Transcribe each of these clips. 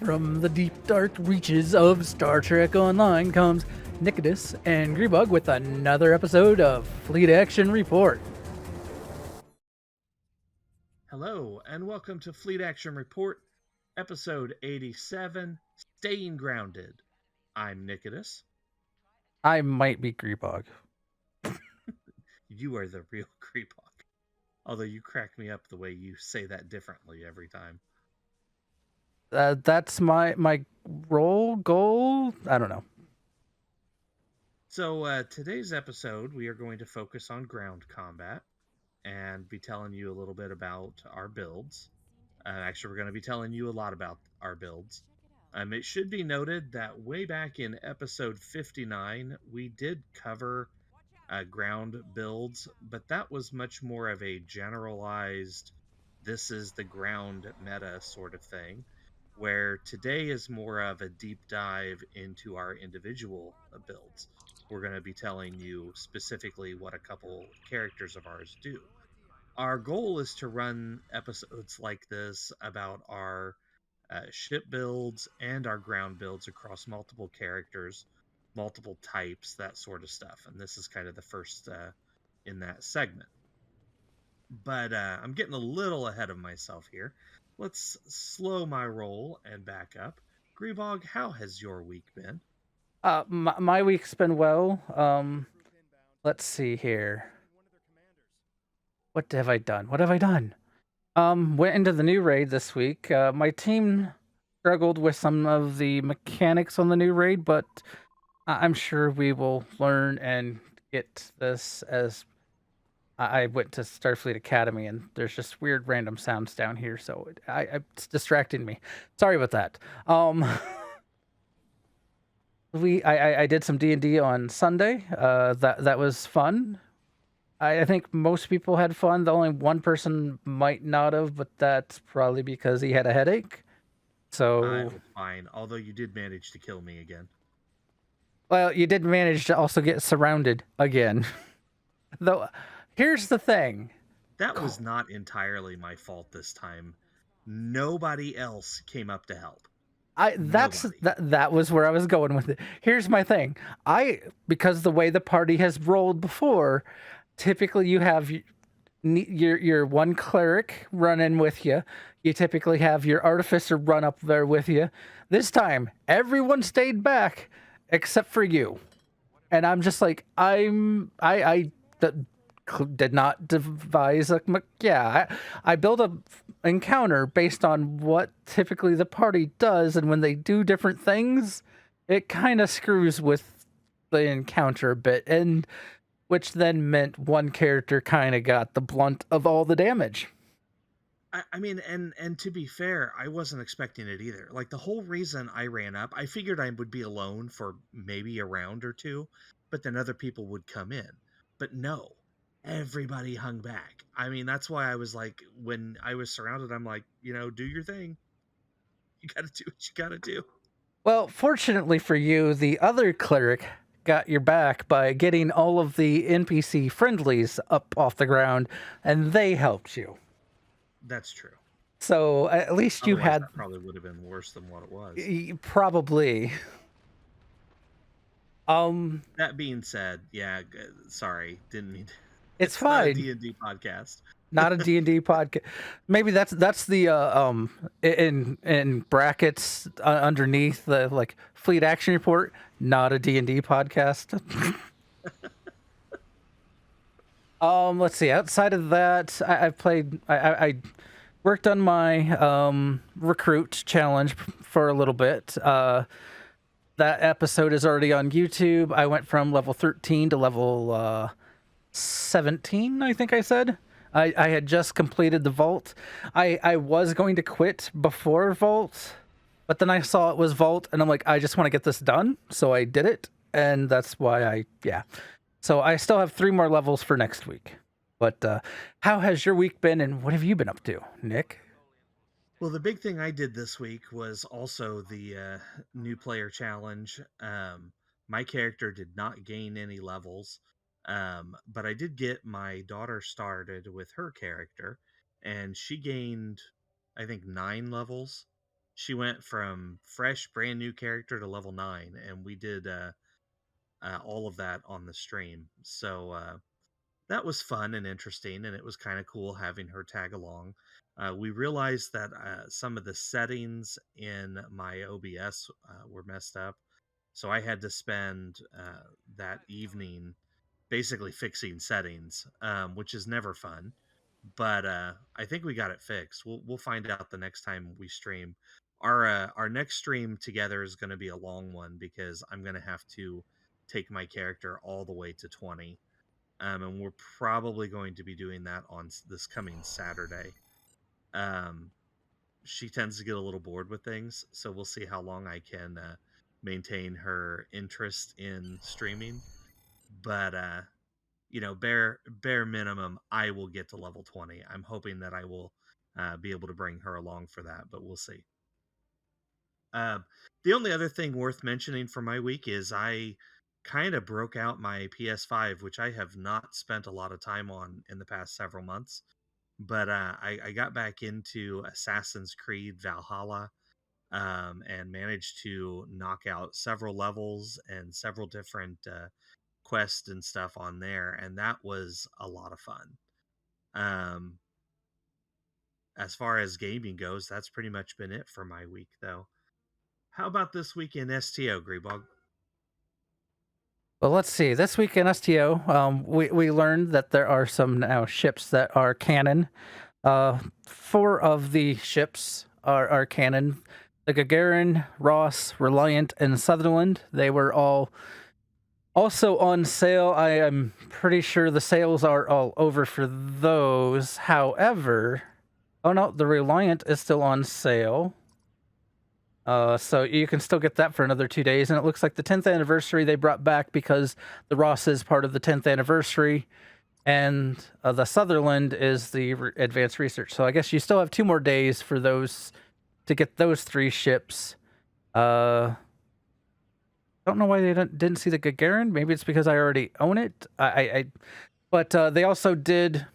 From the deep dark reaches of Star Trek Online comes Nikodas and Grebog with another episode of Fleet Action Report. Hello, and welcome to Fleet Action Report, episode 87, Staying Grounded. I'm Nikodas. I might be Grebog. You are the real Grebog. Although you crack me up the way you say that differently every time. That's my goal. I don't know. So today's episode, we are going to focus on ground combat and be telling you a little bit about our builds. Actually, we're going to be telling you a lot about our builds. It should be noted that way back in episode 59, we did cover ground builds, but that was much more of a generalized, this is the ground meta sort of thing, where today is more of a deep dive into our individual builds. We're going to be telling you specifically what a couple characters of ours do. Our goal is to run episodes like this about our ship builds and our ground builds across multiple characters, multiple types, that sort of stuff. And this is kind of the first in that segment. But I'm getting a little ahead of myself here. Let's slow my roll and back up. Grebog, how has your week been? My week's been well. Let's see here. What have I done? Went into the new raid this week. My team struggled with some of the mechanics on the new raid, but I'm sure we will learn and get this as I went to Starfleet Academy, and there's just weird random sounds down here, so it's distracting me. Sorry about that. I did some D&D on Sunday. That was fun. I think most people had fun. The only one person might not have, but that's probably because he had a headache. So I was fine, although you did manage to kill me again. Well, you did manage to also get surrounded again. Though, here's the thing. That was not entirely my fault this time. Nobody else came up to help. That was where I was going with it. Here's my thing. Because the way the party has rolled before, typically you have your one cleric run in with you. You typically have your artificer run up there with you. This time, everyone stayed back except for you. And I'm just like, I did not devise I build a encounter based on what typically the party does, and when they do different things, it kind of screws with the encounter a bit, and which then meant one character kind of got the blunt of all the damage. I mean, and to be fair, I wasn't expecting it either. Like, the whole reason I ran up, I figured I would be alone for maybe a round or two, but then other people would come in. But no, everybody hung back. I mean, that's why I was like, when I was surrounded, I'm like, do your thing. You gotta do what you gotta do. Well, fortunately for you, the other cleric got your back by getting all of the NPC friendlies up off the ground, and they helped you. That's true. So at least you had. That probably would have been worse than what it was. Probably. That being said, yeah, sorry, didn't mean to. It's fine. Not a D&D podcast. Not a D&D podcast. Maybe that's the in brackets underneath the like Fleet Action Report. Not a D&D podcast. Let's see. Outside of that, I've played. I worked on my recruit challenge for a little bit. That episode is already on YouTube. I went from level 13 to level 17, I think I said. I had just completed the vault. I was going to quit before vault, but then I saw it was vault, and I'm like, I just want to get this done, so I did it, and that's why So I still have 3 more levels for next week. But how has your week been, and what have you been up to, Nick? Well, the big thing I did this week was also the new player challenge. My character did not gain any levels, but I did get my daughter started with her character, and she gained, I think, 9 levels. she went from fresh, brand new character to level 9, and we did all of that on the stream. So that was fun and interesting, and it was kind of cool having her tag along. We realized that some of the settings in my OBS were messed up, so I had to spend that evening basically fixing settings, which is never fun. But I think we got it fixed. We'll find out the next time we stream. Our next stream together is going to be a long one because I'm going to have to take my character all the way to 20, and we're probably going to be doing that on this coming Saturday. Um, she tends to get a little bored with things, so we'll see how long I can maintain her interest in streaming. But bare minimum, I will get to level 20. I'm hoping that I will be able to bring her along for that, but we'll see. The only other thing worth mentioning for my week is I kind of broke out my PS5, which I have not spent a lot of time on in the past several months. But I got back into Assassin's Creed Valhalla, and managed to knock out several levels and several different quests and stuff on there, and that was a lot of fun. Um, as far as gaming goes, that's pretty much been it for my week, though. How about this week in STO, Grebog? Well, let's see. This week in STO, we learned that there are some now ships that are canon. 4 of the ships are canon. The Gagarin, Ross, Reliant, and Sutherland. They were all also on sale. I am pretty sure the sales are all over for those. However, oh no, the Reliant is still on sale. So you can still get that for another 2 days, and it looks like the 10th anniversary they brought back because the Ross is part of the 10th anniversary, and the Sutherland is the advanced research. So I guess you still have 2 more days for those to get those 3 ships. Don't know why they didn't see the Gagarin. Maybe it's because I already own it. But they also did.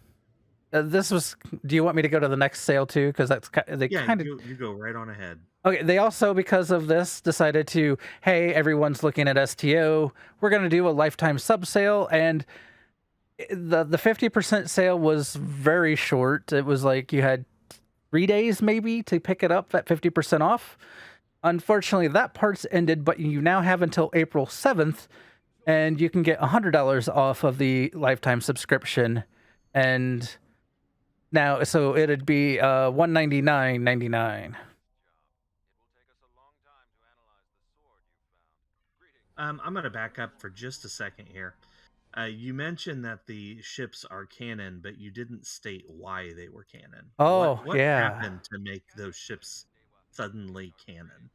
This was. Do you want me to go to the next sale too? Because they Yeah, kind of. you go right on ahead. Okay, they also, because of this, decided to, hey, everyone's looking at STO. We're going to do a lifetime sub sale, and the 50% sale was very short. It was like you had 3 days maybe to pick it up at 50% off. Unfortunately, that part's ended, but you now have until April 7th, and you can get $100 off of the lifetime subscription. And now, so it'd be $199.99. I'm going to back up for just a second here. You mentioned that the ships are canon, but you didn't state why they were canon. Oh, What yeah. happened to make those ships suddenly canon?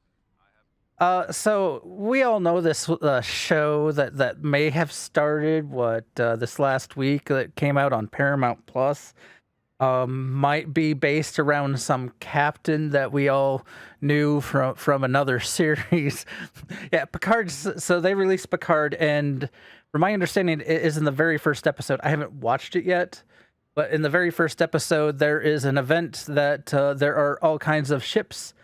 So we all know this show that may have started this last week that came out on Paramount Plus. Might be based around some captain that we all knew from another series. Yeah, Picard. So they released Picard, and from my understanding, it is in the very first episode. I haven't watched it yet, but in the very first episode, there is an event that there are all kinds of ships,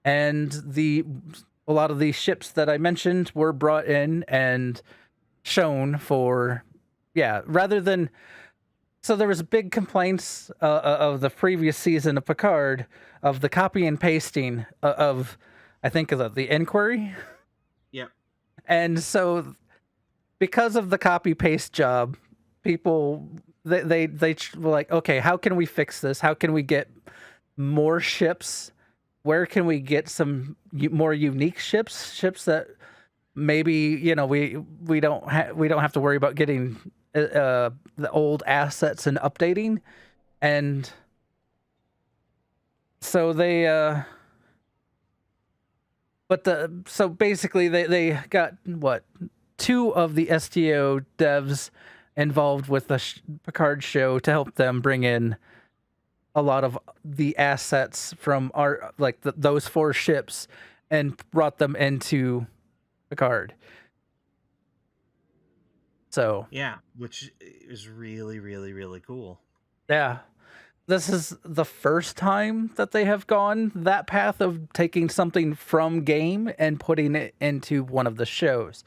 and a lot of these ships that I mentioned were brought in and shown for, yeah, rather than. So there was big complaints of the previous season of Picard of the copy and pasting of I think of the Inquiry. Yep. And so because of the copy paste job, people they were like, okay, how can we fix this? How can we get more ships? Where can we get some more unique ships that maybe we don't have to worry about getting the old assets and updating. And so so basically they got 2 of the STO devs involved with the Picard show to help them bring in a lot of the assets from our those 4 ships and brought them into Picard. So yeah, which is really, really, really cool. Yeah. this is the first time that they have gone that path of taking something from game and putting it into one of the shows.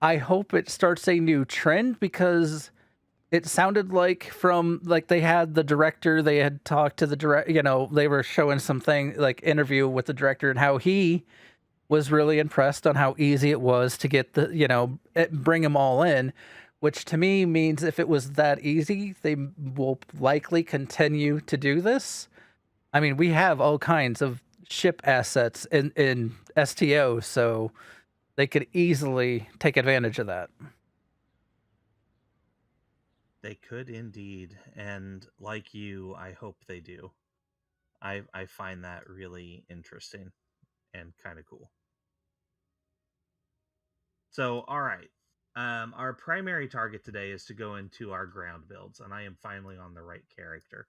I hope it starts a new trend because it sounded like they had the director, they had talked to the direct, they were showing something like interview with the director and how he was really impressed on how easy it was to get bring them all in, which to me means if it was that easy, they will likely continue to do this. I mean, we have all kinds of ship assets in STO, so they could easily take advantage of that. They could indeed, and like you, I hope they do. I find that really interesting and kind of cool. So, all right. Our primary target today is to go into our ground builds, and I am finally on the right character.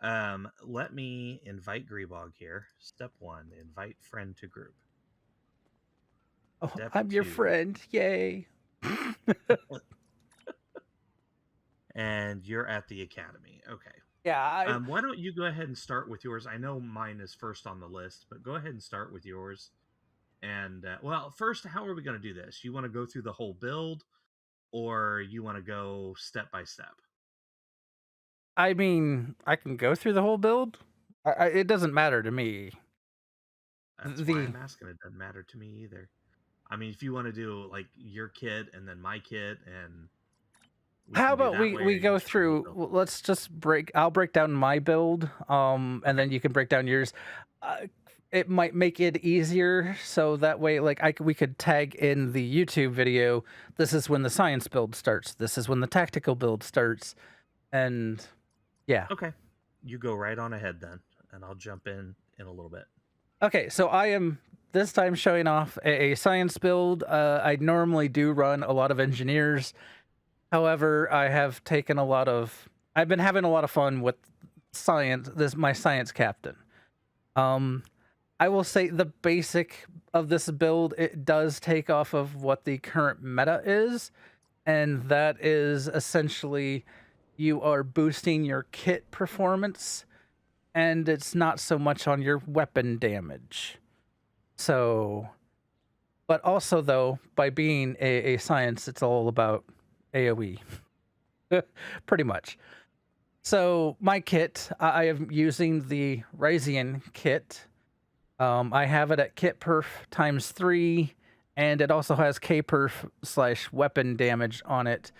Let me invite Grebog here. Step 1, invite friend to group. Oh, Step I'm your 2, friend. Yay. and you're at the academy. Okay. Yeah, Why don't you go ahead and start with yours? I know mine is first on the list, but go ahead and start with yours. And well, first, how are we going to do this? You want to go through the whole build, or you want to go step by step? I mean, I can go through the whole build. It doesn't matter to me. That's why The I'm asking. It doesn't matter to me either. I mean, if you want to do like your kit and then my kit, and we How can do about that we way, or we you go just want the whole through? build. Let's just I'll break down my build, and Okay. then you can break down yours. It might make it easier, so that way, like we could tag in the YouTube video. This is when the science build starts. This is when the tactical build starts, and yeah. Okay. You go right on ahead then, and I'll jump in a little bit. Okay, so I am this time showing off a science build. I normally do run a lot of engineers. However, I've been having a lot of fun with science. This my science captain. Um, I will say the basic of this build, it does take off of what the current meta is, and that is essentially you are boosting your kit performance, and it's not so much on your weapon damage. So, but also though, by being a science, it's all about AoE, pretty much. So my kit, I am using the Risian Kit. I have it at kit perf ×3, and it also has K perf / weapon damage on it.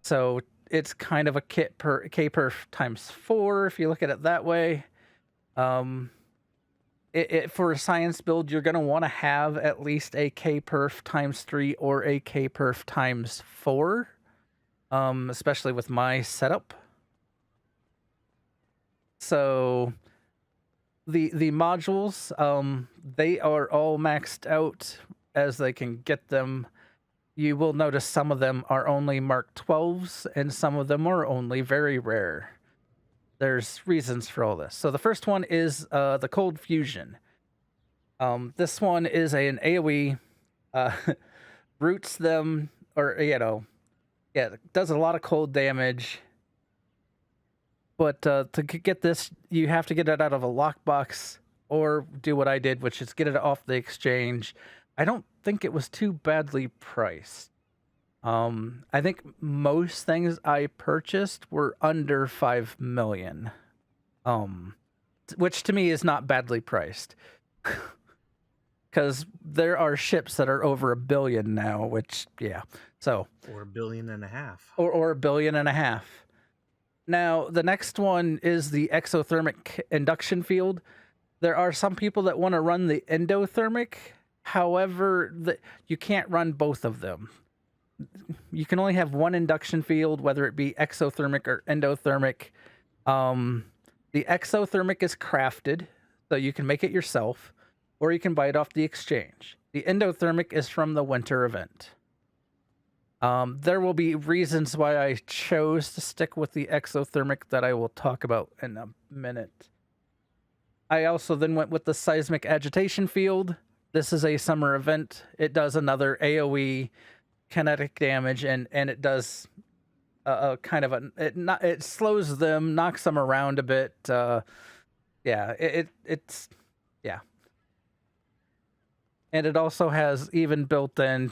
So it's kind of a kit per K perf ×4 if you look at it that way. For a science build, you're going to want to have at least a K perf ×3 or a K perf ×4, especially with my setup. So the modules, they are all maxed out as they can get them. You will notice some of them are only Mark 12s and some of them are only very rare. There's reasons for all this. So the first one is the Cold Fusion. This one is an AoE, roots them, or does a lot of cold damage. But to get this, you have to get it out of a lockbox or do what I did, which is get it off the exchange. I don't think it was too badly priced. I think most things I purchased were under 5 million. Which to me is not badly priced. Because there are ships that are over 1 billion now, which, yeah. So, Or 1.5 billion. or 1.5 billion. Now, the next one is the Exothermic Induction Field. There are some people that want to run the Endothermic. However, you can't run both of them. You can only have one induction field, whether it be exothermic or endothermic. The exothermic is crafted, so you can make it yourself, or you can buy it off the exchange. The endothermic is from the winter event. There will be reasons why I chose to stick with the exothermic that I will talk about in a minute. I also then went with the Seismic Agitation Field. This is a summer event. It does another AoE kinetic damage, and it does kind of it slows them, knocks them around a bit. Yeah, it's yeah, and it also has even built in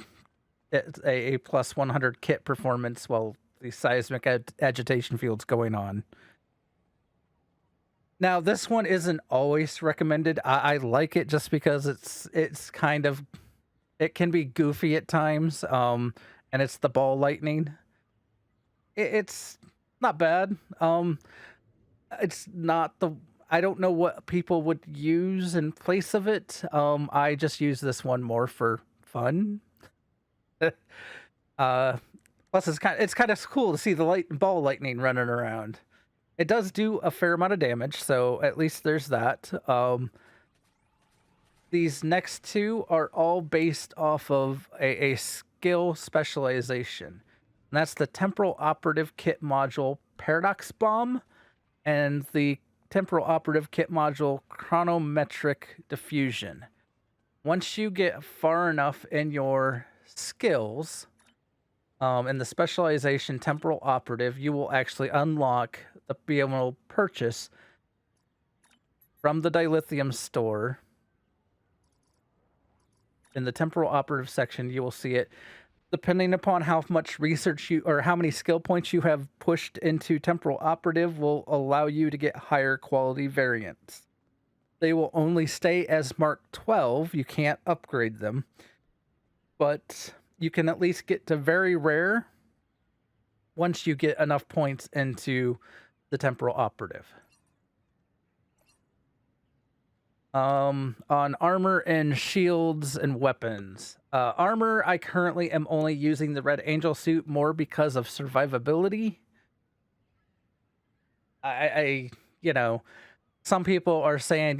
a plus 100 kit performance while the seismic agitation field's going on. Now, this one isn't always recommended. I like it just because it's kind of, it can be goofy at times. And it's the ball lightning. It's not bad. It's not the, I don't know what people would use in place of it. I just use this one more for fun. Plus it's kind of cool to see the ball lightning running around. It does do a fair amount of damage, so at least there's that. These next two are all based off of a skill specialization. And that's the Temporal Operative Kit Module Paradox Bomb and the Temporal Operative Kit Module Chronometric Diffusion. Once you get far enough in your skills, in the specialization Temporal Operative, you will actually unlock be able to purchase from the dilithium store. In the Temporal Operative section, you will see it. Depending upon how much research you, or how many skill points you have pushed into Temporal Operative, will allow you to get higher quality variants. They will only stay as Mark 12. You can't upgrade them. But you can at least get to very rare once you get enough points into the Temporal Operative. On armor and shields and weapons. Armor, I currently am only using the Red Angel suit more because of survivability. I you know, some people are saying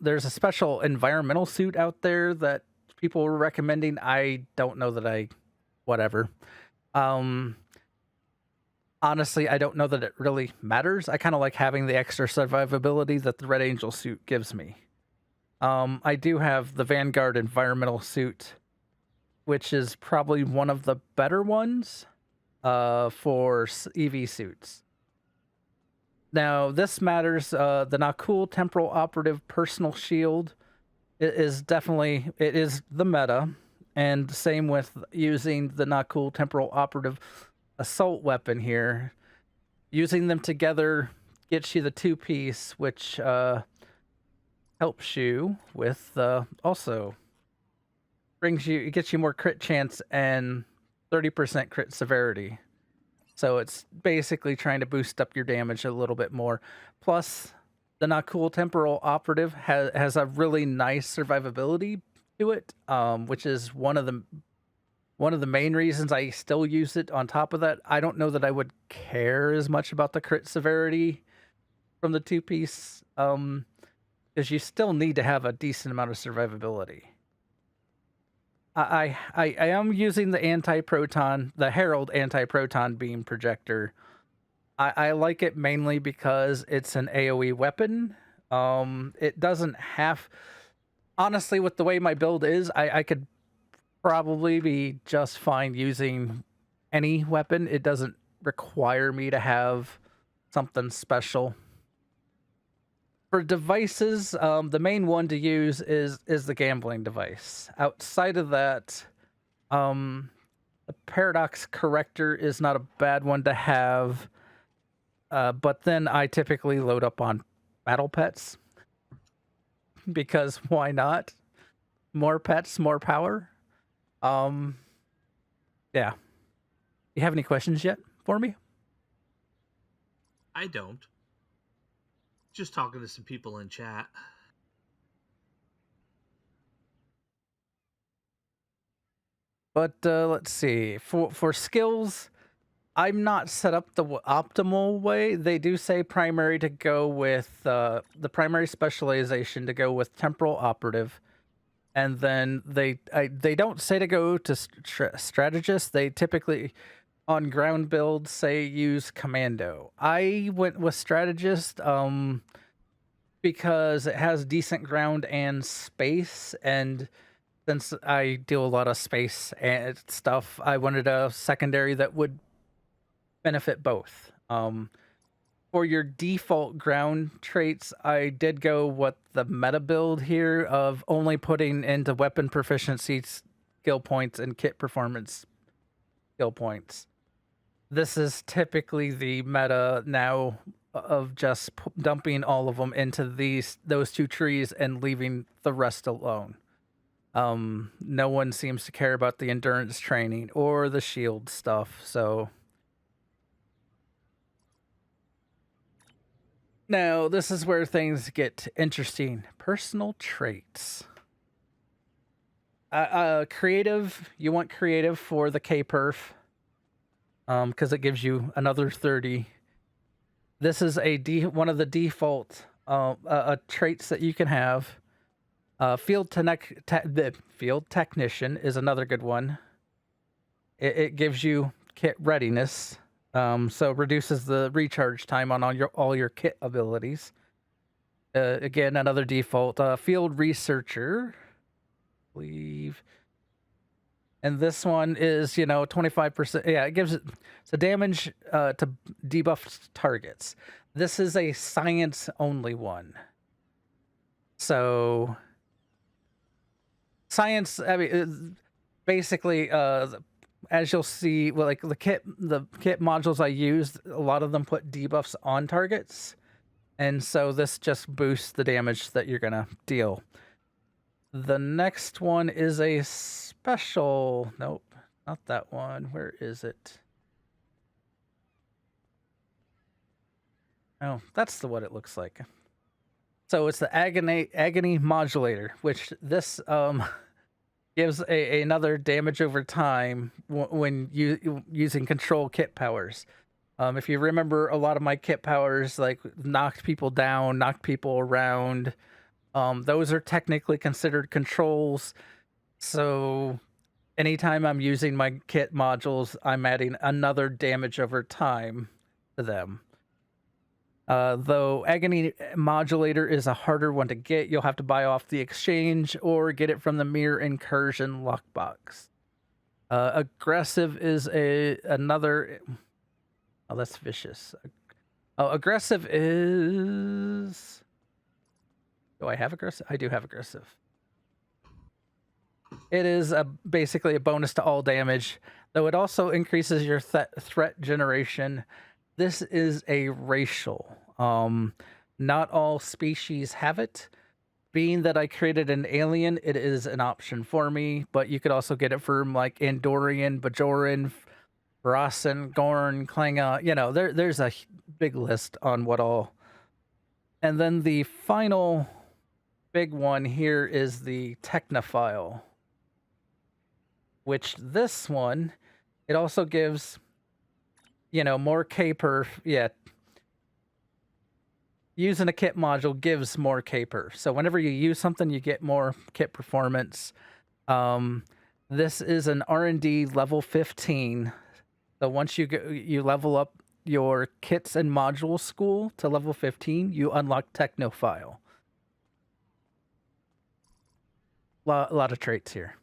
there's a special environmental suit out there that people were recommending. I don't know that whatever. Honestly, I don't know that it really matters. I kind of like having the extra survivability that the Red Angel suit gives me. I do have the Vanguard environmental suit, which is probably one of the better ones for EV suits. Now, this matters. The Nakul Temporal Operative Personal Shield is definitely, it is the meta, and same with using the Nakul Temporal Operative Assault Weapon here. Using them together gets you the two-piece, which helps you with also it gets you more crit chance and 30% crit severity. So it's basically trying to boost up your damage a little bit more. Plus, the Nakul Temporal Operative has a really nice survivability to it, which is one of the main reasons I still use it. On top of that, I don't know that I would care as much about the crit severity from the two-piece, because you still need to have a decent amount of survivability. I am using the the Herald anti-proton beam projector. I like it mainly because it's an AoE weapon. It doesn't have... Honestly, with the way my build is, I could probably be just fine using any weapon. It doesn't require me to have something special. For devices, the main one to use is the gambling device. Outside of that, the Paradox Corrector is not a bad one to have, but then I typically load up on Battle Pets, because why not? More pets, more power. Yeah. You have any questions yet for me? I don't. Just talking to some people in chat. But let's see. For skills, I'm not set up the optimal way. They do say primary to go with the primary specialization to go with Temporal Operative. And then they don't say to go to strategist. They typically, on ground builds, say use commando. I went with strategist because it has decent ground and space, and since I do a lot of space and stuff, I wanted a secondary that would benefit both. For your default ground traits, I did go what the meta build here of only putting into weapon proficiency skill points and kit performance skill points. This is typically the meta now of just dumping all of them into those two trees and leaving the rest alone. No one seems to care about the endurance training or the shield stuff, so now this is where things get interesting. Personal traits. Creative, you want creative for the K-perf, because it gives you another 30. This is one of the default traits that you can have. Field technician is another good one. It gives you kit readiness, so reduces the recharge time on all your kit abilities. Again, another default. Field researcher, I believe. And this one is, 25%. Yeah, it gives it damage to debuffed targets. This is a science only one. So science, I mean, basically, as you'll see, well, like the kit modules I used, a lot of them put debuffs on targets, and so this just boosts the damage that you're gonna deal. The next one is a special. Nope, not that one. Where is it? Oh, that's what it looks like. So it's the Agony Modulator, which this gives another damage over time when using control kit powers. If you remember, a lot of my kit powers like knocked people down, knocked people around. Those are technically considered controls. So anytime I'm using my kit modules, I'm adding another damage over time to them. Though Agony Modulator is a harder one to get, you'll have to buy off the exchange or get it from the Mirror Incursion lockbox. Aggressive is another. Oh, that's vicious. Oh, aggressive is. Do I have aggressive? I do have aggressive. It is basically a bonus to all damage, though it also increases your threat generation. This is a racial. Not all species have it. Being that I created an alien, it is an option for me, but you could also get it from like Andorian, Bajoran, Risian, Gorn, Klinga. There's a big list on what all. And then the final big one here is the Technophile, which this one, it also gives, more K-perf. Yeah. Using a kit module gives more K-perf. So whenever you use something, you get more kit performance. This is an R&D level 15. So once you level up your kits and module school to level 15, you unlock Technophile. A lot of traits here.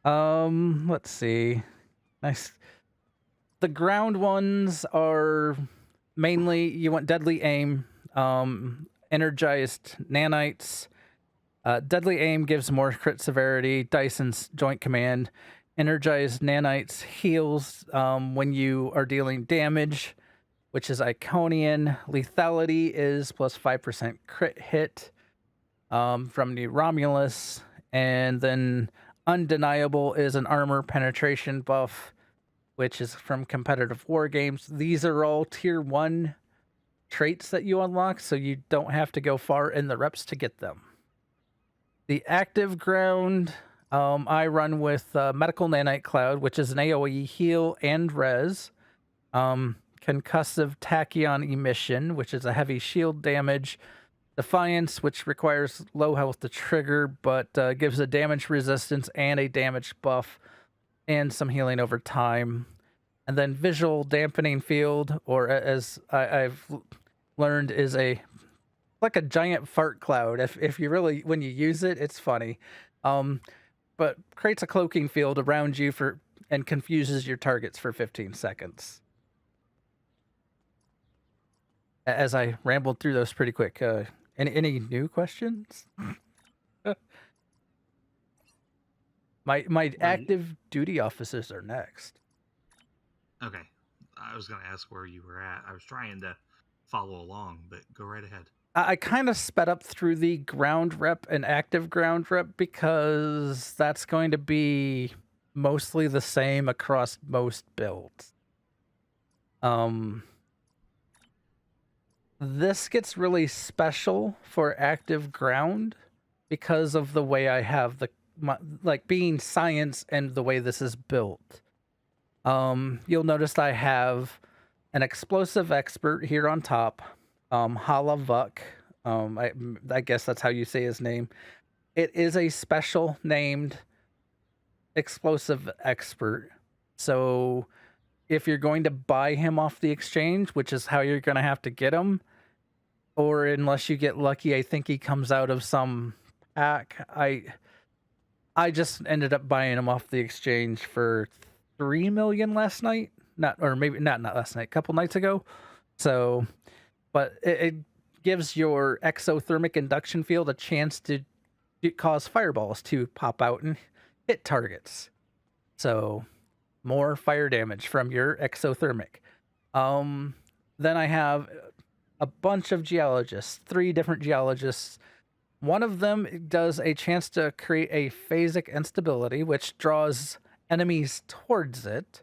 Let's see. Nice. The ground ones are mainly you want deadly aim, energized nanites. Deadly aim gives more crit severity. Dyson's joint command. Energized nanites heals when you are dealing damage, which is Iconian. Lethality is plus 5% crit hit from the Romulus. And then Undeniable is an armor penetration buff, which is from competitive war games. These are all tier 1 traits that you unlock, so you don't have to go far in the reps to get them. The active ground, I run with Medical Nanite Cloud, which is an AoE heal and res. Concussive Tachyon Emission, which is a heavy shield damage. Defiance, which requires low health to trigger, but gives a damage resistance and a damage buff and some healing over time. And then Visual Dampening Field, or as I've learned, is like a giant fart cloud. If you really, when you use it, it's funny. But creates a cloaking field around you and confuses your targets for 15 seconds. as I rambled through those pretty quick. Any new questions? My Where you? active duty officers are next. Okay. I was going to ask where you were at. I was trying to follow along, but go right ahead. I kind of sped up through the ground rep and active ground rep because that's going to be mostly the same across most builds. This gets really special for active ground because of the way I have like being science and the way this is built. You'll notice I have an explosive expert here on top, Halavuk. I guess that's how you say his name. It is a special named explosive expert. So if you're going to buy him off the exchange, which is how you're going to have to get him, or unless you get lucky, I think he comes out of some pack. I just ended up buying him off the exchange for 3 million last night. Not, or maybe not last night, a couple nights ago. So, but it gives your exothermic induction field a chance to cause fireballs to pop out and hit targets. So, more fire damage from your exothermic. Then I have a bunch of geologists, 3 different geologists. One of them does a chance to create a phasic instability, which draws enemies towards it.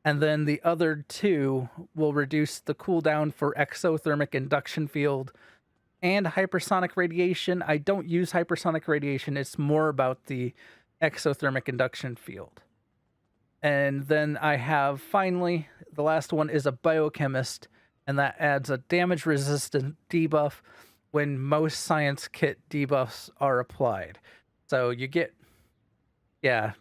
And then the other 2 will reduce the cooldown for exothermic induction field and hypersonic radiation. I don't use hypersonic radiation. It's more about the exothermic induction field. And then I have finally, the last one is a biochemist, and that adds a damage resistant debuff when most science kit debuffs are applied. So you get, yeah,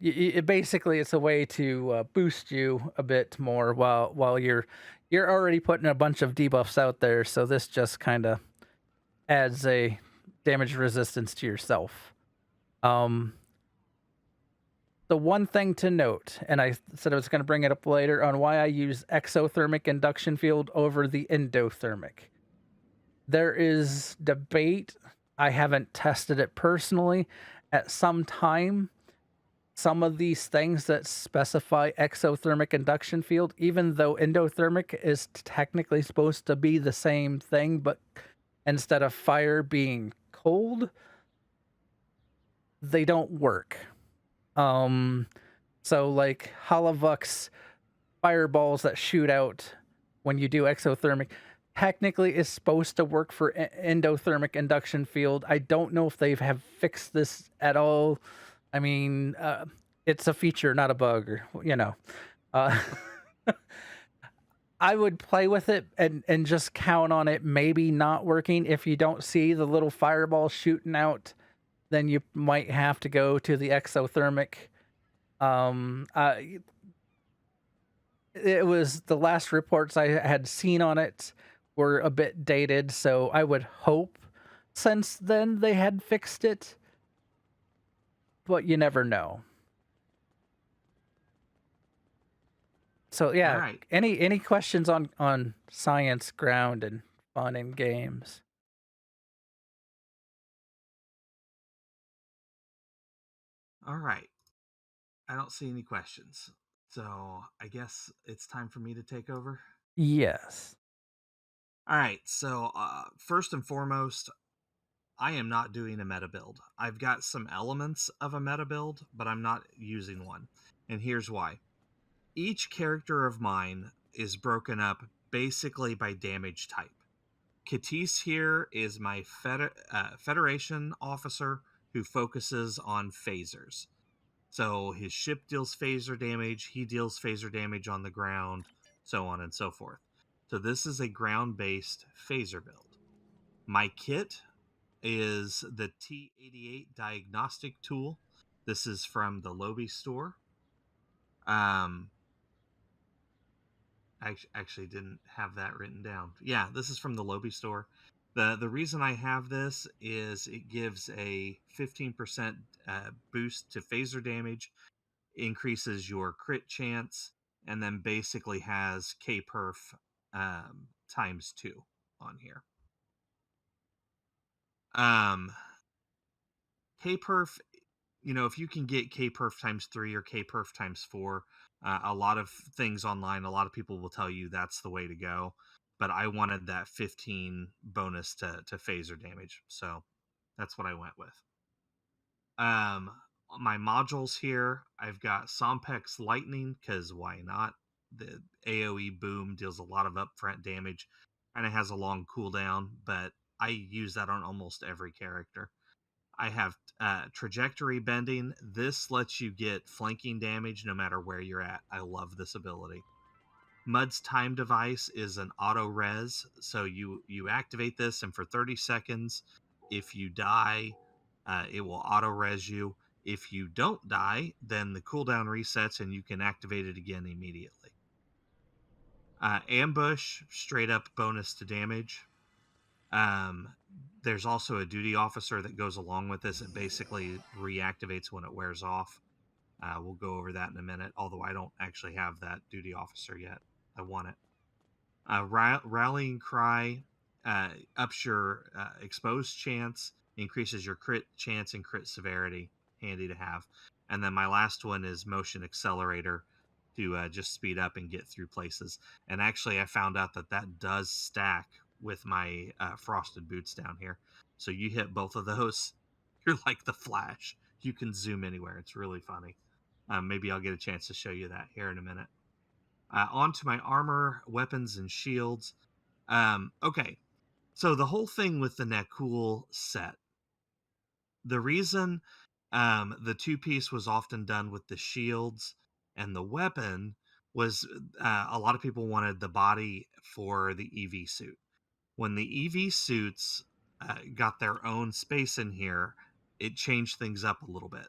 basically it's a way to boost you a bit more while you're already putting a bunch of debuffs out there. So this just kind of adds a damage resistance to yourself. The one thing to note, and I said I was going to bring it up later, on why I use exothermic induction field over the endothermic. There is debate. I haven't tested it personally. At some time, some of these things that specify exothermic induction field, even though endothermic is technically supposed to be the same thing, but instead of fire being cold, they don't work. So like Halavuk's fireballs that shoot out when you do exothermic technically is supposed to work for endothermic induction field. I don't know if they have fixed this at all. I mean, it's a feature, not a bug, or I would play with it and just count on it maybe not working. If you don't see the little fireball shooting out, then you might have to go to the exothermic. It was the last reports I had seen on it were a bit dated, so I would hope since then they had fixed it, but you never know. So yeah, All right. any questions on science, ground, and fun and games? All right. I don't see any questions. So I guess it's time for me to take over. Yes. All right. So, first and foremost, I am not doing a meta build. I've got some elements of a meta build, but I'm not using one. And here's why. Each character of mine is broken up basically by damage type. Katis here is my Federation officer who focuses on phasers. So his ship deals phaser damage, he deals phaser damage on the ground, so on and so forth. So this is a ground-based phaser build. My kit is the T88 diagnostic tool. This is from the Lobby store. I actually didn't have that written down. Yeah, this is from the Lobby store. The reason I have this is it gives a 15% boost to phaser damage, increases your crit chance, and then basically has K-perf times 2. on here. Um, K-perf, if you can get K-perf times 3 or K-perf times 4, a lot of things online, a lot of people will tell you that's the way to go. But I wanted that 15 bonus to phaser damage, so that's what I went with. Um, my modules here, I've got Sompex Lightning, because why not? The AoE boom deals a lot of upfront damage, and it has a long cooldown, but I use that on almost every character. I have Trajectory Bending. This lets you get flanking damage no matter where you're at. I love this ability. Mud's Time Device is an auto res, so you activate this, and for 30 seconds, if you die, it will auto res you. If you don't die, then the cooldown resets and you can activate it again immediately. Ambush, straight up bonus to damage. There's also a duty officer that goes along with this. It basically reactivates when it wears off. We'll go over that in a minute, although I don't actually have that duty officer yet. I want it. Rallying Cry ups your exposed chance, increases your crit chance and crit severity. Handy to have. And then my last one is Motion Accelerator to just speed up and get through places. And actually, I found out that does stack with my Frosted Boots down here. So you hit both of those, you're like the Flash. You can zoom anywhere. It's really funny. Maybe I'll get a chance to show you that here in a minute. On to my armor, weapons, and shields. Okay, so the whole thing with the Nakul set, the reason the two-piece was often done with the shields and the weapon was a lot of people wanted the body for the EV suit. When the EV suits got their own space in here, it changed things up a little bit.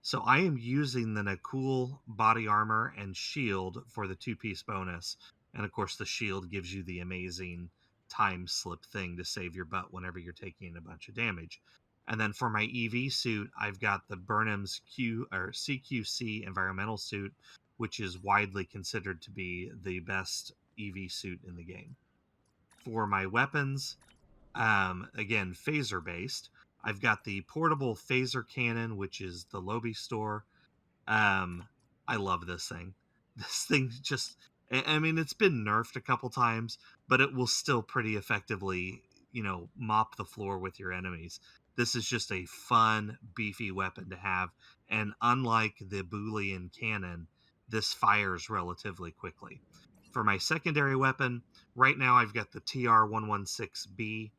So I am using the Nakul body armor and shield for the two-piece bonus. And of course, the shield gives you the amazing time slip thing to save your butt whenever you're taking a bunch of damage. And then for my EV suit, I've got the Burnham's CQC environmental suit, which is widely considered to be the best EV suit in the game. For my weapons, again, phaser based, I've got the portable phaser cannon, which is the Lobby store. I love this thing. This thing just, I mean, it's been nerfed a couple times, but it will still pretty effectively, mop the floor with your enemies. This is just a fun, beefy weapon to have. And unlike the Boolean cannon, this fires relatively quickly. For my secondary weapon, right now I've got the TR-116B.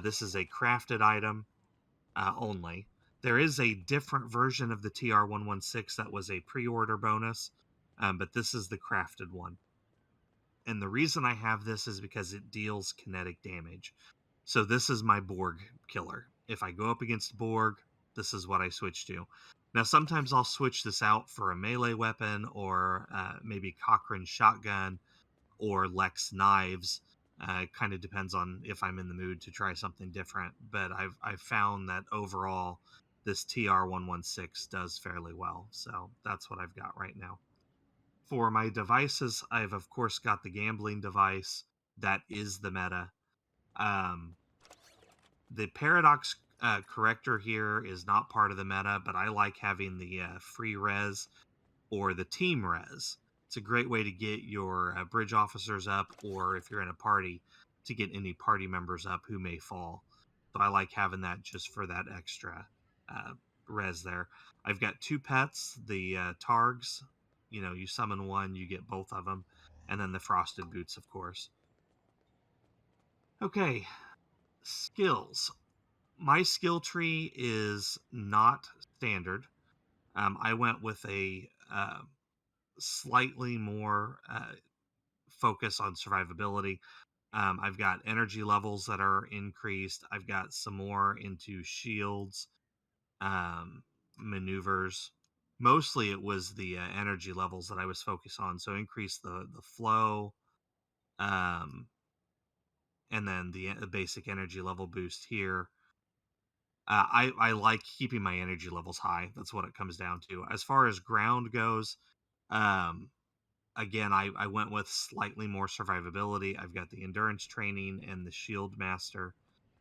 This is a crafted item only. There is a different version of the TR-116 that was a pre-order bonus, but this is the crafted one. And the reason I have this is because it deals kinetic damage. So this is my Borg killer. If I go up against Borg, this is what I switch to. Now, sometimes I'll switch this out for a melee weapon or maybe Cochrane shotgun or Lex knives. It kind of depends on if I'm in the mood to try something different. But I've found that overall, this TR-116 does fairly well. So that's what I've got right now. For my devices, I've of course got the gambling device. That is the meta. Um, the paradox corrector here is not part of the meta, but I like having the free res or the team res. It's a great way to get your bridge officers up, or if you're in a party, to get any party members up who may fall. So I like having that just for that extra res there. I've got two pets, the Targs. You summon one, you get both of them, and then the Frosted Boots, of course. Okay, skills. My skill tree is not standard. I went with a slightly more focus on survivability. I've got energy levels that are increased. I've got some more into shields, maneuvers. Mostly it was the energy levels that I was focused on. So increase the flow, um, and then the basic energy level boost here. I like keeping my energy levels high. That's what it comes down to. As far as ground goes, um, again, I went with slightly more survivability. I've got the endurance training and the shield master,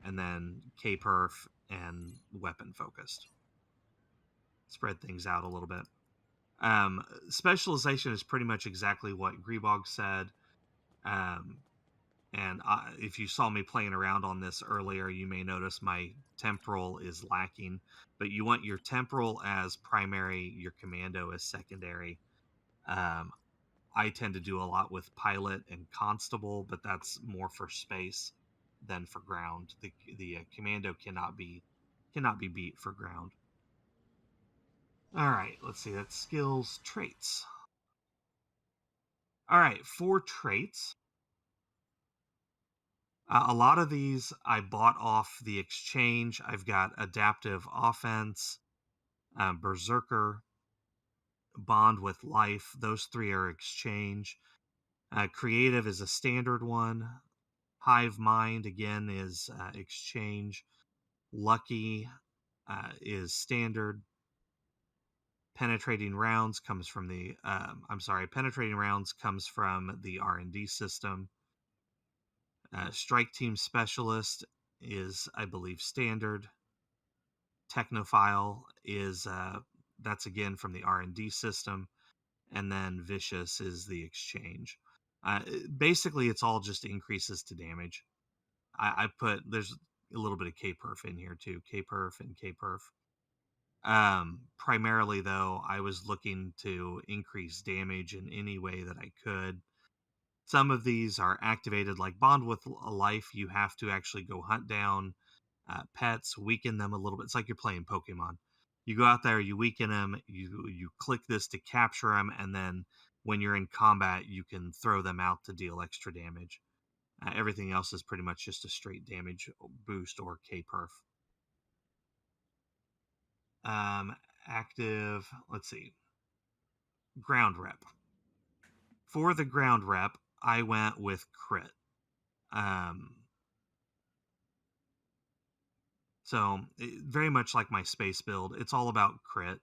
and then K-perf and weapon focused. Spread things out a little bit. Specialization is pretty much exactly what Grebog said. Um, and if you saw me playing around on this earlier, you may notice my temporal is lacking. But you want your temporal as primary, your commando as secondary. Um, I tend to do a lot with pilot and constable, but that's more for space than for ground. The commando cannot be beat for ground. All right, let's see. That's skills, traits. All right, for traits, a lot of these I bought off the exchange. I've got adaptive offense, berserker, bond with life. Those three are exchange. Creative is a standard one. Hive mind again is exchange. Lucky is standard. Penetrating rounds comes from the penetrating rounds comes from the R&D system. Strike team specialist is, I believe, standard. Technophile is that's again from the R&D system, and then vicious is the exchange. Basically, it's all just increases to damage. I put there's a little bit of K-perf in here too, K-perf and K-perf. Primarily though, I was looking to increase damage in any way that I could. Some of these are activated, like Bond with a Life. You have to actually go hunt down pets, weaken them a little bit. It's like you're playing Pokemon. You go out there, you weaken them, you click this to capture them, and then when you're in combat, you can throw them out to deal extra damage. Everything else is pretty much just a straight damage boost or K-perf. Active, let's see, ground rep. For the ground rep, I went with crit. So very much like my space build, it's all about crit.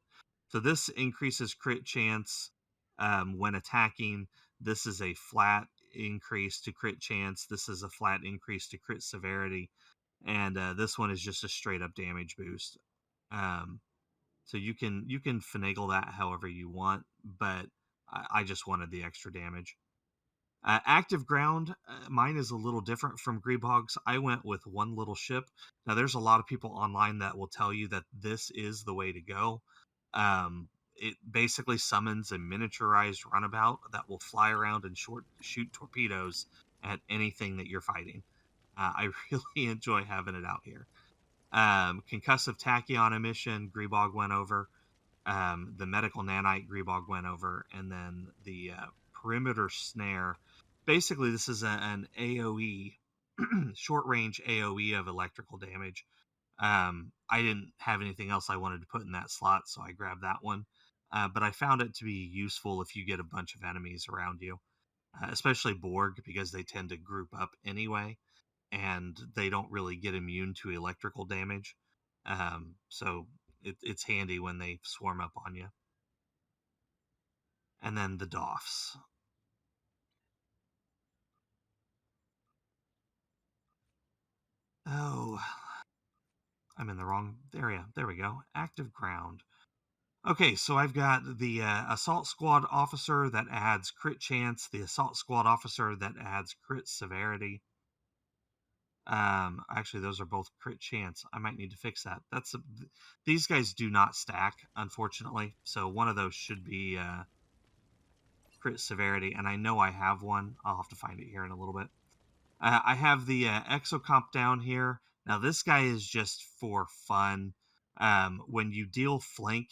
So this increases crit chance when attacking. This is a flat increase to crit chance. This is a flat increase to crit severity. And this one is just a straight up damage boost. So you can finagle that however you want, but I just wanted the extra damage. Active ground, mine is a little different from Grebog's. I went with one little ship. Now, there's a lot of people online that will tell you that this is the way to go. It basically summons a miniaturized runabout that will fly around and shoot torpedoes at anything that you're fighting. I really enjoy having it out here. Concussive tachyon emission, Grebog went over. The medical nanite, Grebog went over. And then the perimeter snare. Basically, this is an AoE, short range AoE of electrical damage. I didn't have anything else I wanted to put in that slot, so I grabbed that one. But I found it to be useful if you get a bunch of enemies around you, especially Borg, because they tend to group up anyway, and they don't really get immune to electrical damage. So it's handy when they swarm up on you. And then the Doffs. Oh, I'm in the wrong area. There we go. Active ground. Okay, so I've got the assault squad officer that adds crit chance, the assault squad officer that adds crit severity. Actually, those are both crit chance. I might need to fix that. These guys do not stack, unfortunately. So one of those should be crit severity, and I know I have one. I'll have to find it here in a little bit. I have the exocomp down here. Now, this guy is just for fun. When you deal flank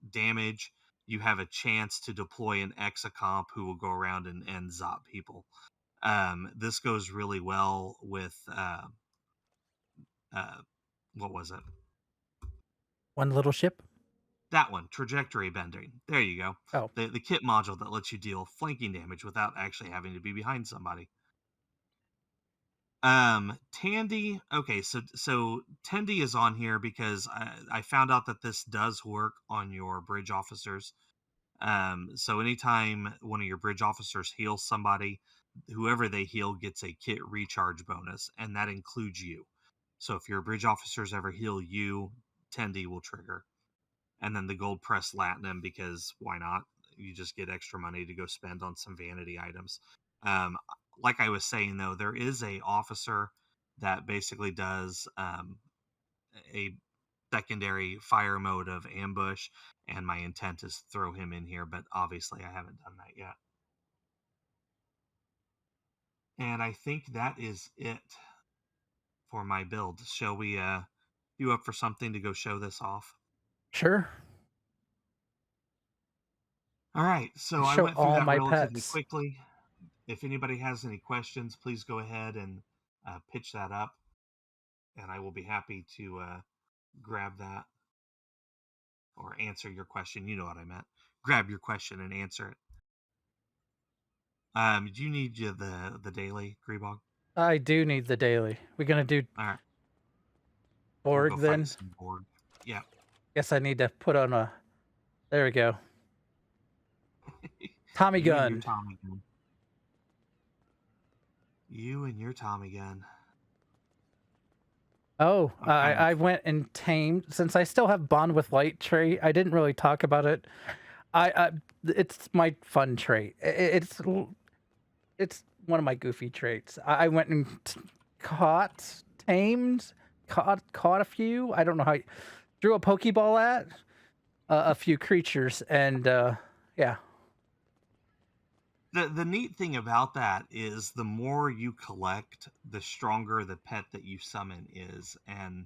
damage, you have a chance to deploy an exocomp who will go around and zop people. This goes really well with what was it? One little ship. That one, trajectory bending. There you go. Oh, The kit module that lets you deal flanking damage without actually having to be behind somebody. Tandy. Okay, so Tandy is on here because I found out that this does work on your bridge officers. So anytime one of your bridge officers heals somebody, whoever they heal gets a kit recharge bonus, and that includes you. So if your bridge officers ever heal you, 10D will trigger. And then the gold press latinum, because why not? You just get extra money to go spend on some vanity items. Um, like I was saying, though, there is a officer that basically does a secondary fire mode of ambush, and my intent is to throw him in here, but obviously I haven't done that yet. And I think that is it for my build. Shall we you up for something to go show this off? Sure. All right, so I Show went through all that my relatively pets. quickly. If anybody has any questions, please go ahead and pitch that up, and I will be happy to grab that or answer your question. You know what I meant. Grab your question and answer it. Do you need the daily, Grebog? I do need the daily. We're gonna do All right, we'll go Borg fight then. some board. Yeah. Guess I need to put on a. There we go. Tommy You and your gun. Tommy gun. You and your Tommy gun. Oh, I'm kind of I went and tamed since I still have Bond with Light trait. I didn't really talk about it. I it's my fun trait. It's one of my goofy traits. I went and tamed, caught a few. I don't know how. Drew a Pokeball at a few creatures, and yeah. the neat thing about that is the more you collect, the stronger the pet that you summon is, and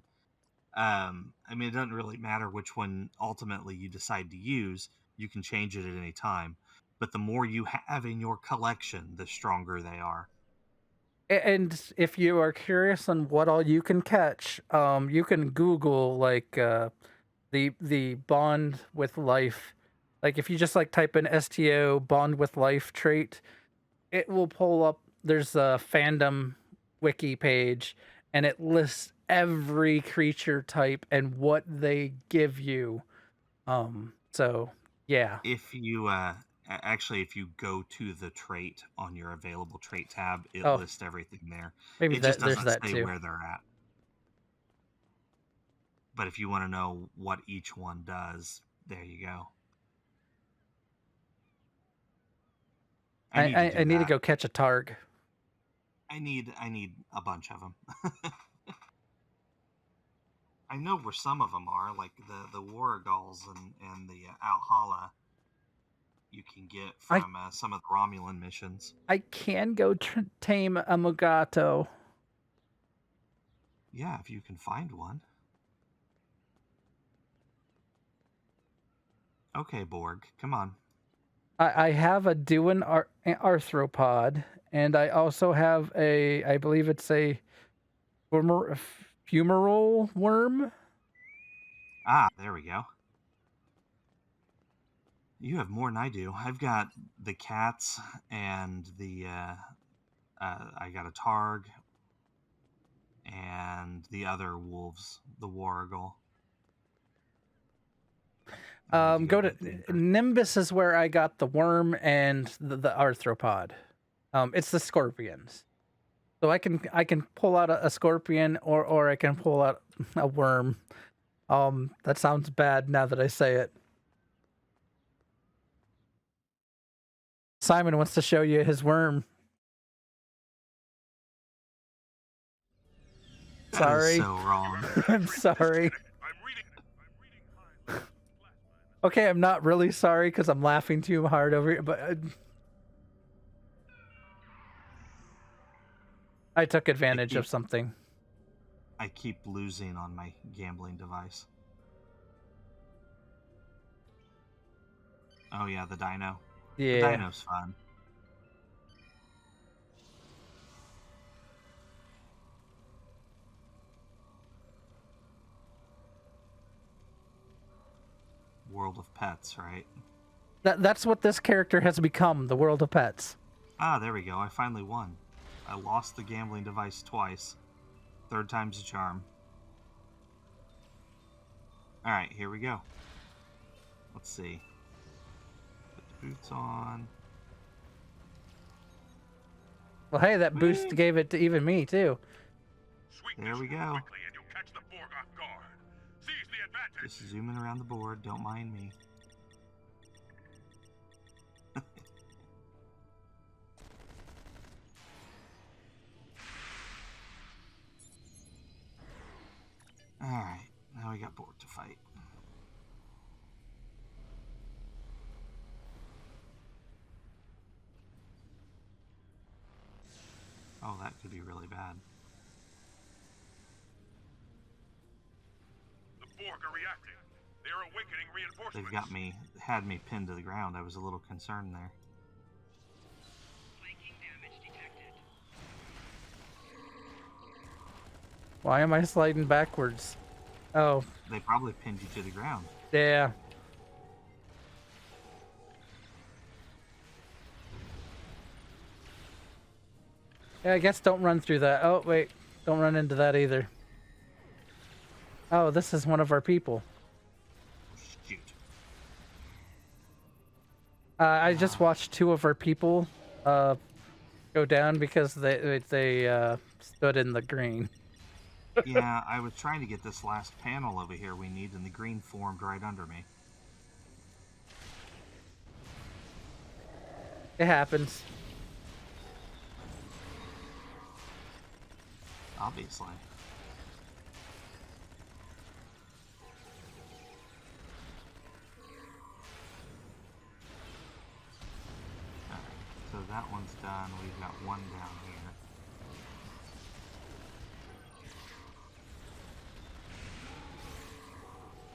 I mean, it doesn't really matter which one ultimately you decide to use. You can change it at any time. But the more you have in your collection, the stronger they are. And if you are curious on what all you can catch, you can Google like the bond with life. Like if you just like type in STO bond with life trait, it will pull up. There's a fandom wiki page, and it lists every creature type and what they give you. So yeah, If you actually, if you go to the trait on your available trait tab, it oh, lists everything there. maybe It just that there's doesn't that say too. where they're at. But if you want to know what each one does, there you go. I need to I do need to that. go catch a targ. I need a bunch of them. I know where some of them are, like the Waragals and the Alhala. You can get I from some of the Romulan missions. I can go tame a Mugato. Yeah, if you can find one. Okay, Borg, come on. I have a Duin arthropod, and I also have a, I believe it's a fumarole worm. Ah, there we go. You have more than I do. I've got the cats and the I got a Targ and the other wolves, the Waragal. I need to go Go to get the Nimbus is where I got the worm and the arthropod. It's the scorpions. So I can pull out a scorpion or I can pull out a worm. That sounds bad now that I say it. Simon wants to show you his worm. That is Sorry. so wrong. I'm sorry. Okay, I'm not really sorry because I'm laughing too hard over it, but I took advantage of something. I keep losing on my gambling device. Oh yeah, the dino. The Yeah. dino's fun. World of Pets, right? That's what this character has become, the world of pets. Ah, there we go. I finally won. I lost the gambling device twice. Third time's a charm. Alright, here we go. Let's see. Boots on. Well, hey, that boost gave it to even me, too. There we go. Just zooming around the board. Don't mind me. Alright, now we got board to fight. Oh, that could be really bad. The Borg are reacting. They are awakening reinforcements. They've had me pinned to the ground. I was a little concerned there. Flanking damage detected. Why am I sliding backwards? Oh. They probably pinned you to the ground. Yeah. Yeah, I guess don't run through that. Oh, wait. Don't run into that either. Oh, this is one of our people. Shoot. I just watched two of our people go down because they stood in the green. Yeah, I was trying to get this last panel over here we need, and the green formed right under me. It happens. Obviously. Alright, so that one's done. We've got one down here.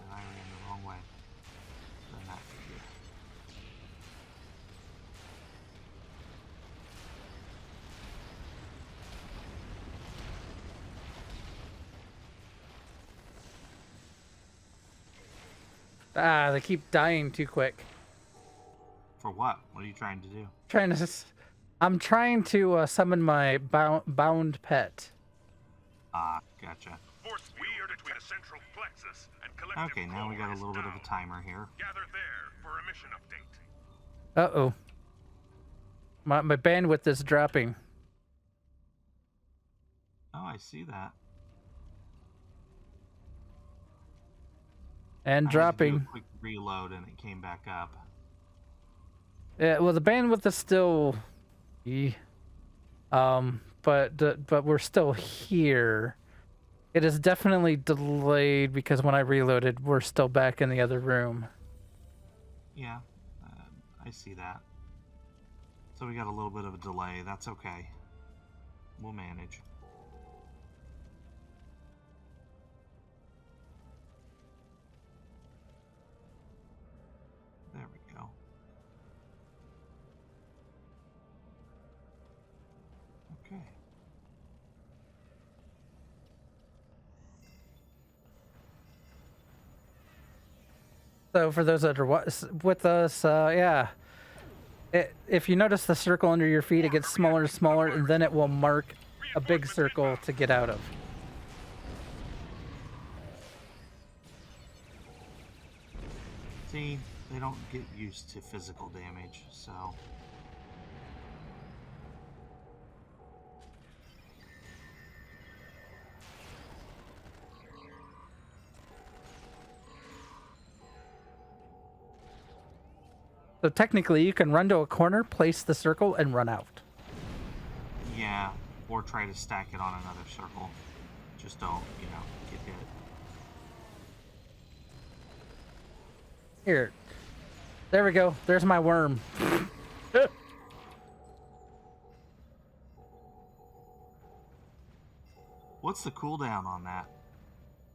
And I ran the wrong way. Then that figure. Ah, they keep dying too quick. For what? What are you trying to do? I'm trying to summon my bound pet. Ah, gotcha. Force we are between the central plexus and collective. Okay, now we got a little bit of a timer here. Gather there for a mission update. Uh-oh. My bandwidth is dropping. Oh, I see that. And I had to do dropping. a quick reload and it came back up. Yeah, well, the bandwidth is still, but we're still here. It is definitely delayed because when I reloaded, we're still back in the other room. Yeah, I see that. So we got a little bit of a delay. That's okay. We'll manage. There we go. Okay. So for those that are with us, yeah. If you notice the circle under your feet, it gets smaller and smaller, and then it will mark a big circle to get out of. See, they don't get used to physical damage, so... So technically, you can run to a corner, place the circle, and run out. Yeah, or try to stack it on another circle. Just don't, get hit. Here. There we go. There's my worm. What's the cooldown on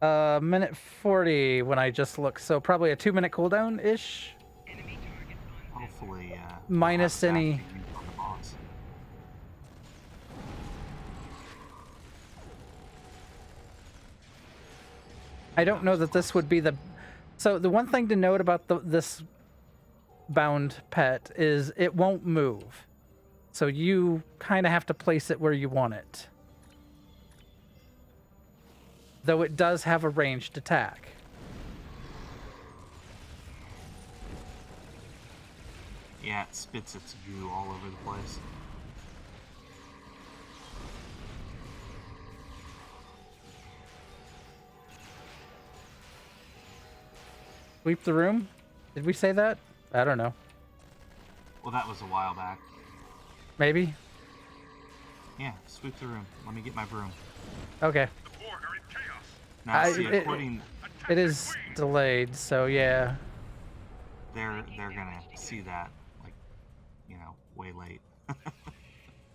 that? Minute 40 when I just looked. So probably a 2-minute cooldown-ish. Hopefully, minus any... on the boss. I don't know that this would be the... So the one thing to note about this bound pet is it won't move. So you kind of have to place it where you want it. Though it does have a ranged attack. Yeah, it spits its goo all over the place. Sweep the room? Did we say that? I don't know. Well, that was a while back. Maybe? Yeah, sweep the room. Let me get my broom. Okay. The Borg are in chaos. Now, see, according... It is delayed, so yeah. They're gonna see that, like, you know, way late.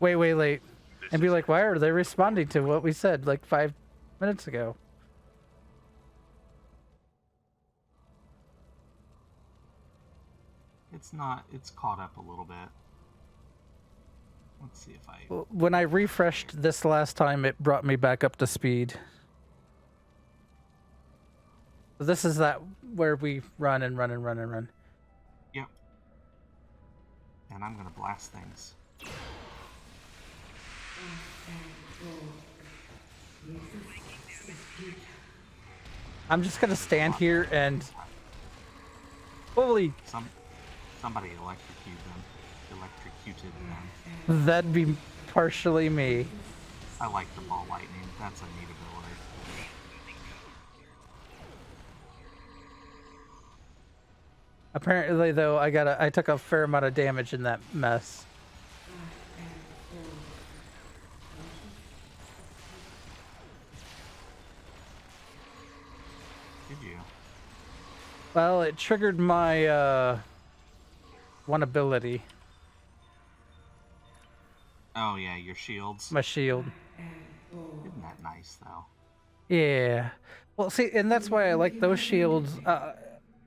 Way late. And be like, why are they responding to what we said like 5 minutes ago? It's not... It's caught up a little bit. Let's see if I... When I refreshed this last time, it brought me back up to speed. So this is that where we run and run and run and run. Yep. And I'm gonna blast things. I'm just gonna stand here and... Holy... Somebody electrocuted them. That'd be partially me. I like the ball lightning. That's a neat ability. Apparently, though, I took a fair amount of damage in that mess. Did you? Well, it triggered my one ability. Oh yeah, your shields. My shield. Isn't that nice though? Yeah. Well, see, and that's why I like those shields,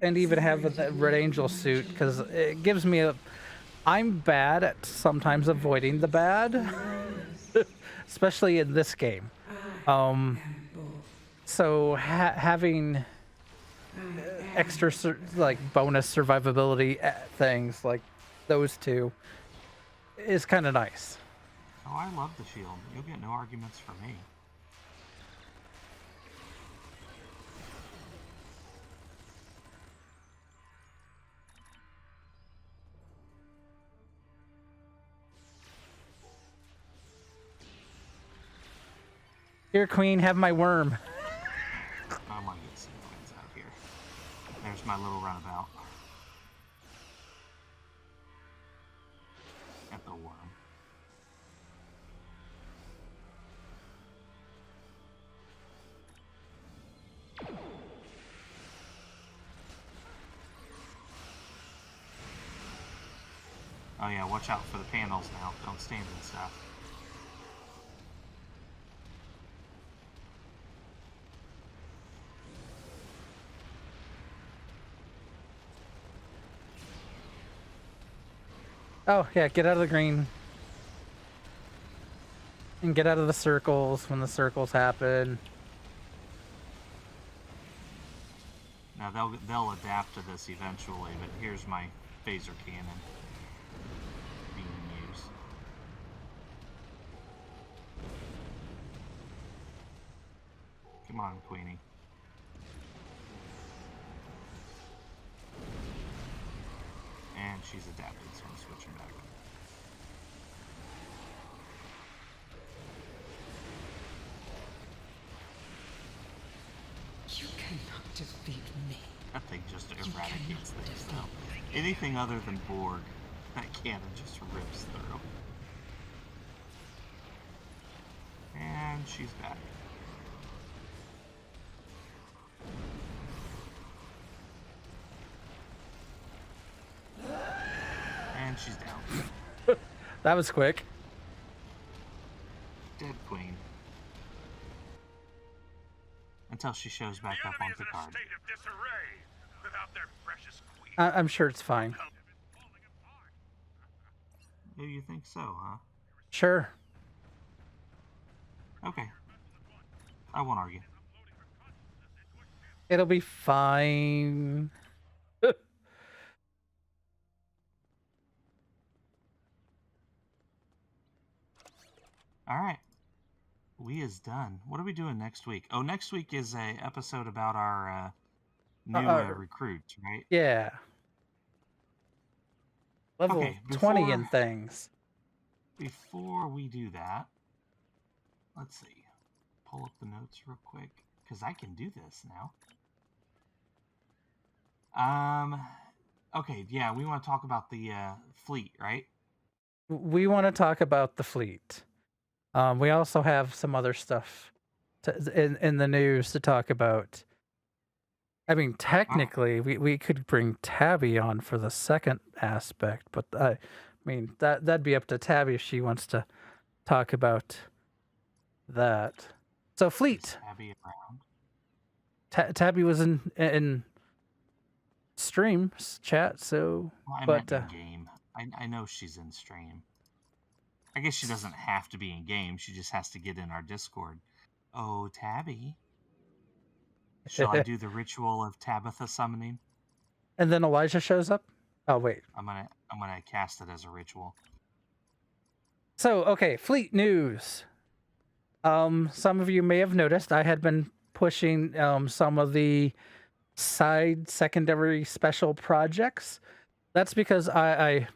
and even have that Red Angel suit, because it gives me a... I'm bad at sometimes avoiding the bad, especially in this game. So having extra like bonus survivability things like those two is kind of nice. Oh, I love the shield. You'll get no arguments from me. Here, Queen, have my worm. I'm gonna get some coins out here. There's my little runabout. At the worm. Oh yeah, watch out for the panels now. Don't stand in stuff. Oh, yeah, get out of the green. And get out of the circles when the circles happen. Now they'll adapt to this eventually, but here's my phaser cannon being used. Come on, Queenie. And she's adapted, so I'm switching back. You cannot defeat me. That thing just eradicates things now. Anything other than Borg, that cannon just rips through. And she's back. And she's down. That was quick. Dead Queen. Until she shows back The up enemy on is in a Picard. state of disarray without their precious queen. I'm sure it's fine. Falling apart. Oh, you think so, huh? Sure. Okay. I won't argue. It'll be fine. Alright. We is done. What are we doing next week? Oh, next week is a episode about our new recruits, right? Yeah. Level Okay, 20 and things. Before we do that, let's see. Pull up the notes real quick, because I can do this now. Okay, yeah, we want to talk about the fleet, right? We want to talk about the fleet. We also have some other stuff in the news to talk about. I mean, technically, we could bring Tabby on for the second aspect, but I mean that'd be up to Tabby if she wants to talk about that. So fleet. Is Tabby around? Tabby was in streams chat, so Well, I but meant in game. I know she's in stream. I guess she doesn't have to be in game. She just has to get in our Discord. Oh, Tabby. Shall I do the ritual of Tabitha summoning? and then Elijah shows up. Oh wait. I'm gonna cast it as a ritual. So okay, fleet news. Some of you may have noticed I had been pushing some of the side secondary special projects. That's because I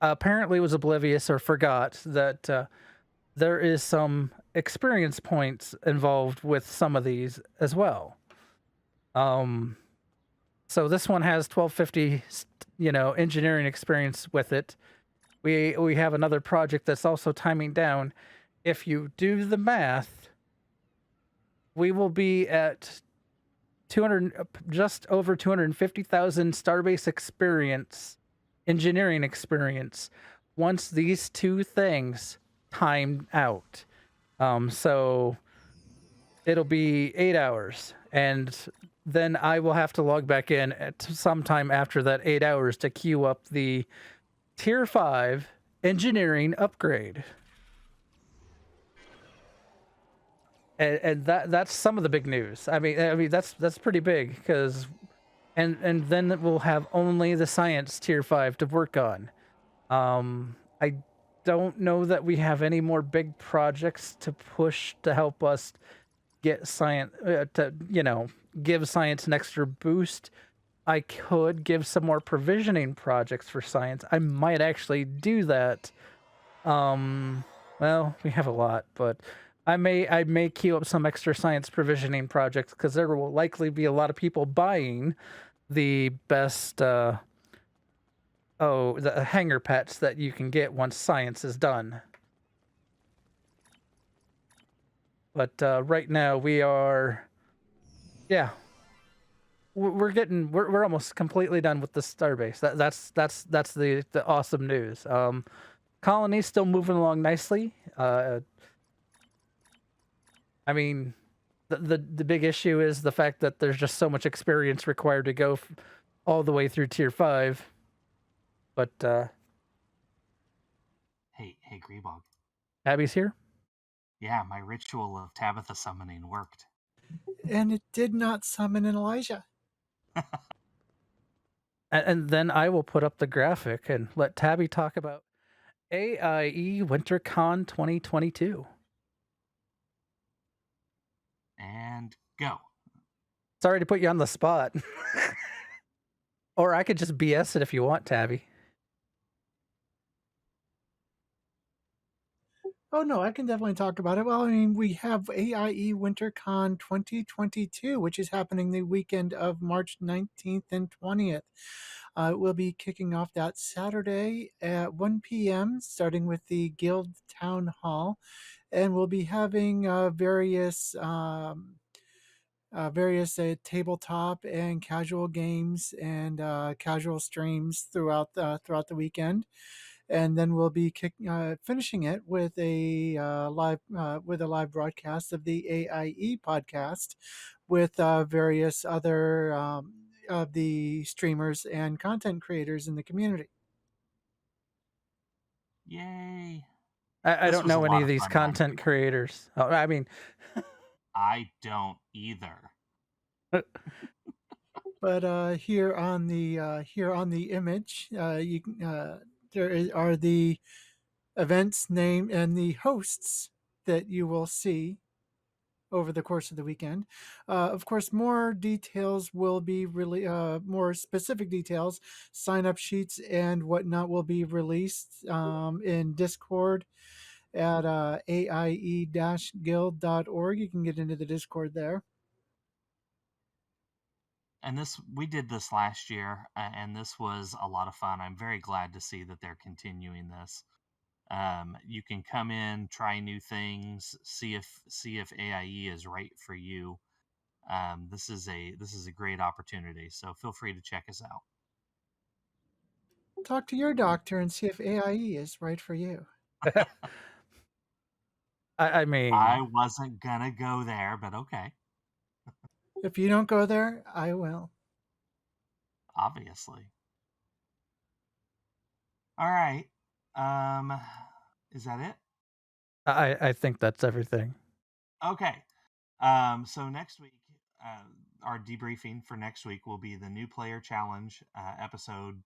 apparently was oblivious or forgot that there is some experience points involved with some of these as well. So this one has 1250, engineering experience with it. We have another project that's also timing down. If you do the math, we will be at 200, just over 250,000 Starbase experience, engineering experience, once these two things time out. So it'll be 8 hours, and then I will have to log back in at sometime after that 8 hours to queue up the Tier 5 engineering upgrade. And that's some of the big news. I mean that's pretty big because, and then we'll have only the science Tier 5 to work on. I don't know that we have any more big projects to push to help us get science give science an extra boost. I could give some more provisioning projects for science. I might actually do that. Well, we have a lot, but I may queue up some extra science provisioning projects because there will likely be a lot of people buying the best the hanger pets that you can get once science is done. But right now we are, we're almost completely done with the starbase. That's the awesome news. Colony's still moving along nicely. I mean, the big issue is the fact that there's just so much experience required to go all the way through Tier 5. But Hey, Grebog. Abby's here. Yeah, my ritual of Tabitha summoning worked. And it did not summon an Elijah. And then I will put up the graphic and let Tabby talk about AIE WinterCon 2022. And go. Sorry to put you on the spot. Or I could just BS it if you want, Tabby. Oh, no, I can definitely talk about it. Well, I mean, we have AIE WinterCon 2022, which is happening the weekend of March 19th and 20th. We'll be kicking off that Saturday at 1 p.m., starting with the Guild Town Hall. And we'll be having various tabletop and casual games and casual streams throughout the weekend. And then we'll be finishing it with a live broadcast of the AIE podcast with various other of the streamers and content creators in the community. Yay! I don't know any of these content creators. Oh, I mean, I don't either. But here on the image, you can. There are the events name and the hosts that you will see. over the course of the weekend. Of course, more details will be really more specific details, sign up sheets and whatnot will be released in Discord at aie-guild.org. You can get into the Discord there. And we did this last year, and this was a lot of fun. I'm very glad to see that they're continuing this. You can come in, try new things, see if AIE is right for you. This is a great opportunity, so feel free to check us out. Talk to your doctor and see if AIE is right for you. I mean, I wasn't gonna go there, but okay. If you don't go there, I will. Obviously. All right. Is that it? I think that's everything. Okay. So next week, our debriefing for next week will be the new player challenge, episode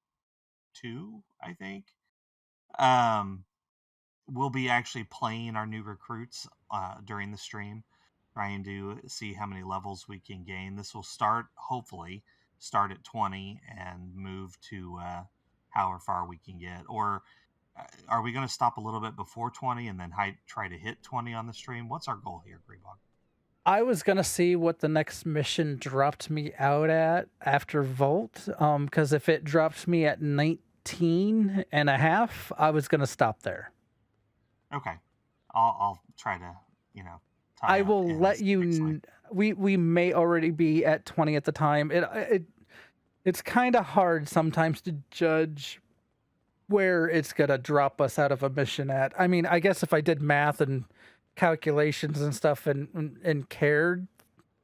2, I think. We'll be actually playing our new recruits during the stream, trying to see how many levels we can gain. This will hopefully start at 20 and move to however far we can get. Or are we going to stop a little bit before 20 and then try to hit 20 on the stream? What's our goal here, Grebog? I was going to see what the next mission dropped me out at after Volt, because if it dropped me at 19 and a half, I was going to stop there. Okay. I'll try to, I will let you. We may already be at 20 at the time. It's kind of hard sometimes to judge where it's gonna drop us out of a mission at. I mean, I guess if I did math and calculations and stuff and cared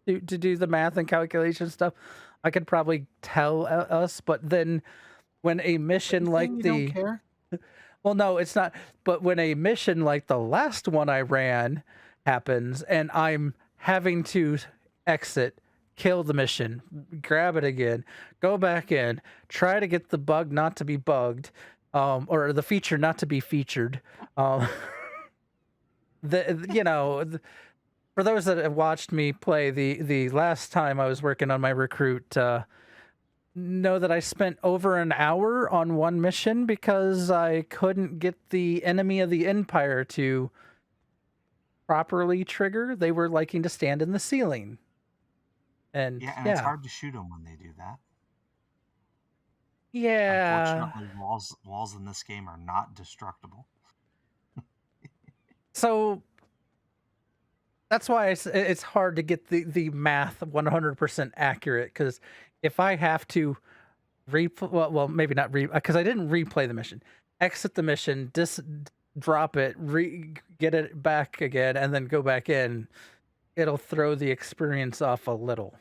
to do the math and calculation stuff, I could probably tell us. But then when a mission like You the don't care? well, no, it's not. But when a mission like the last one I ran happens and I'm having to exit, kill the mission, grab it again, go back in, try to get the bug not to be bugged, or the feature not to be featured. For those that have watched me play the last time I was working on my recruit, know that I spent over an hour on one mission because I couldn't get the enemy of the Empire to properly trigger. They were liking to stand in the ceiling. And it's hard to shoot them when they do that. Yeah. Unfortunately, walls in this game are not destructible. So that's why it's hard to get the math 100% accurate, because if I have to well, maybe not because I didn't replay the mission, exit the mission, drop it, get it back again, and then go back in, it'll throw the experience off a little.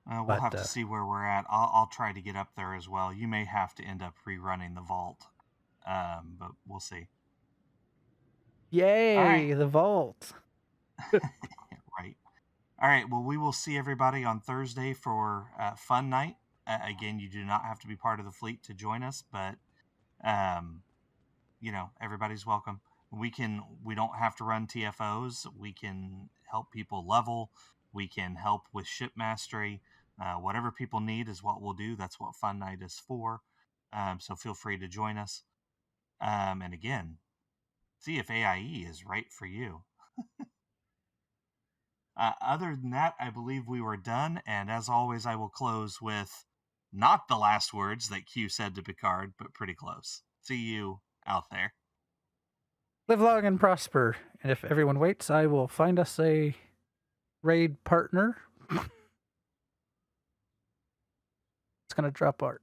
We'll have to see where we're at. I'll try to get up there as well. You may have to end up rerunning the vault, but we'll see. Yay, right. The vault. Right. All right, well, we will see everybody on Thursday for Fun Night. Again, you do not have to be part of the fleet to join us, but, everybody's welcome. We don't have to run TFOs. We can help people level. We can help with ship mastery. Whatever people need is what we'll do. That's what Fun Night is for. So feel free to join us. And again, see if AIE is right for you. Other than that, I believe we were done. And as always, I will close with not the last words that Q said to Picard, but pretty close. See you out there. Live long and prosper. And if everyone waits, I will find us a raid partner. It's going to drop art.